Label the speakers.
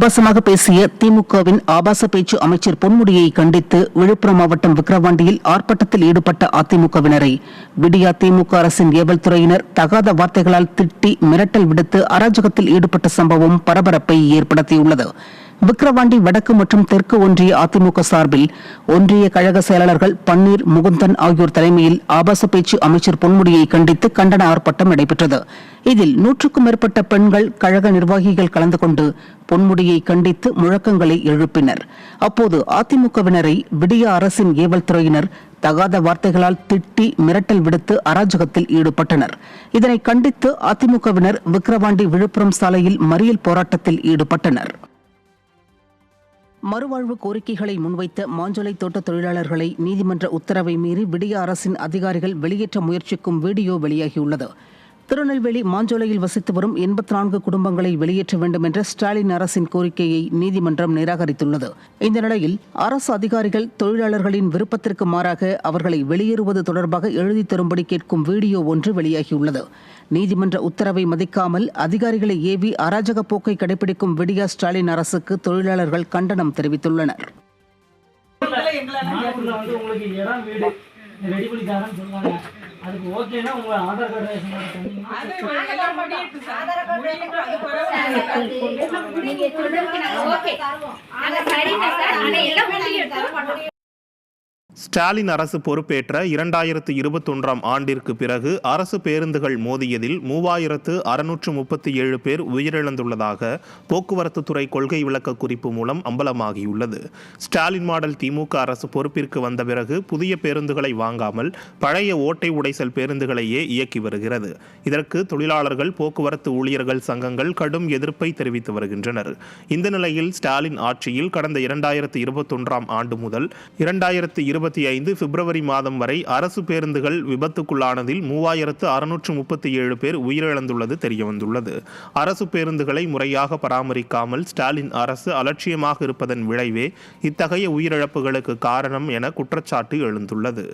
Speaker 1: ஆபாசமாக பேசிய திமுகவின் ஆபாச பேச்சு அமைச்சர் பொன்முடியை கண்டித்து விழுப்புரம் மாவட்டம் விக்கிரவாண்டியில் ஆர்ப்பாட்டத்தில் ஈடுபட்ட அதிமுகவினரை விடியா திமுக அரசின் ஏவல் துறையினர் தகாத வார்த்தைகளால் திட்டி மிரட்டல் விடுத்து அராஜகத்தில் ஈடுபட்ட சம்பவம் பரபரப்பை ஏற்படுத்தியுள்ளது. விக்கிரவாண்டி வடக்கு மற்றும் தெற்கு ஒன்றிய அதிமுக சார்பில் ஒன்றிய கழக செயலாளர்கள் பன்னீர் முகுந்தன் ஆகியோர் தலைமையில் ஆபாச பேச்சு அமைச்சர் பொன்முடியை கண்டித்து கண்டன ஆர்ப்பாட்டம் நடைபெற்றது. இதில் 100க்கும் மேற்பட்ட பெண்கள் கழக நிர்வாகிகள் கலந்து கொண்டு பொன்முடியை கண்டித்து முழக்கங்களை எழுப்பினர். அப்போது அதிமுகவினரை விடிய அரசின் ஏவல் துறையினர் தகாத வார்த்தைகளால் திட்டி மிரட்டல் விடுத்து அராஜகத்தில் ஈடுபட்டனர். இதனை கண்டித்து அதிமுகவினர் விக்கிரவாண்டி விழுப்புரம் சாலையில் மறியல் போராட்டத்தில் ஈடுபட்டனர். மறுவாழ்வு கோரிக்கைகளை முன்வைத்த மாஞ்சோலை தோட்ட தொழிலாளர்களை நீதிமன்ற உத்தரவை மீறி விடிய அரசின் அதிகாரிகள் வெளியேற்ற முயற்சிக்கும் வீடியோ வெளியாகியுள்ளது. திருநெல்வேலி மாஞ்சோலையில் வசித்து வரும் 84 குடும்பங்களை வெளியேற்ற வேண்டும் என்ற ஸ்டாலின் அரசின் கோரிக்கையை நீதிமன்றம் நிராகரித்துள்ளது. இந்த நிலையில் அரசு அதிகாரிகள் தொழிலாளர்களின் விருப்பத்திற்கு மாறாக அவர்களை வெளியேறுவது தொடர்பாக எழுதி தரும்படி கேட்கும் வீடியோ ஒன்று வெளியாகியுள்ளது. நீதிமன்ற உத்தரவை மதிக்காமல் அதிகாரிகளை ஏவி அராஜக போக்கை கடைபிடிக்கும் விடியா ஸ்டாலின் அரசுக்கு தொழிலாளர்கள் கண்டனம் தெரிவித்துள்ளனர்.
Speaker 2: அதுக்கு ஓகேனா உங்க ஆதார் கார்டு ரேஷன் கார்டு தந்தீங்கன்னா
Speaker 3: ஸ்டாலின் அரசு பொறுப்பேற்ற 2021ஆம் ஆண்டிற்கு பிறகு அரசு பேருந்துகள் மோதியதில் 3637 பேர் உயிரிழந்துள்ளதாக போக்குவரத்து துறை கொள்கை விளக்க குறிப்பு மூலம் அம்பலமாகியுள்ளது. ஸ்டாலின் மாடல் திமுக அரசு பொறுப்பிற்கு வந்த பிறகு புதிய பேருந்துகளை வாங்காமல் பழைய ஓட்டை உடைசல் பேருந்துகளையே இயக்கி வருகிறது. இதற்கு தொழிலாளர்கள், போக்குவரத்து ஊழியர்கள் சங்கங்கள் கடும் எதிர்ப்பை தெரிவித்து வருகின்றனர். இந்த நிலையில் ஸ்டாலின் ஆட்சியில் கடந்த 2021ஆம் ஆண்டு முதல் 2025 பிப்ரவரி மாதம் வரை அரசு பேருந்துகள் விபத்துக்குள்ளானதில் 3637 பேர் உயிரிழந்துள்ளது தெரியவந்துள்ளது. அரசு பேருந்துகளை முறையாக பராமரிக்காமல் ஸ்டாலின் அரசு அலட்சியமாக இருப்பதன் விளைவே இத்தகைய உயிரிழப்புகளுக்கு காரணம் என குற்றச்சாட்டு எழுந்துள்ளது.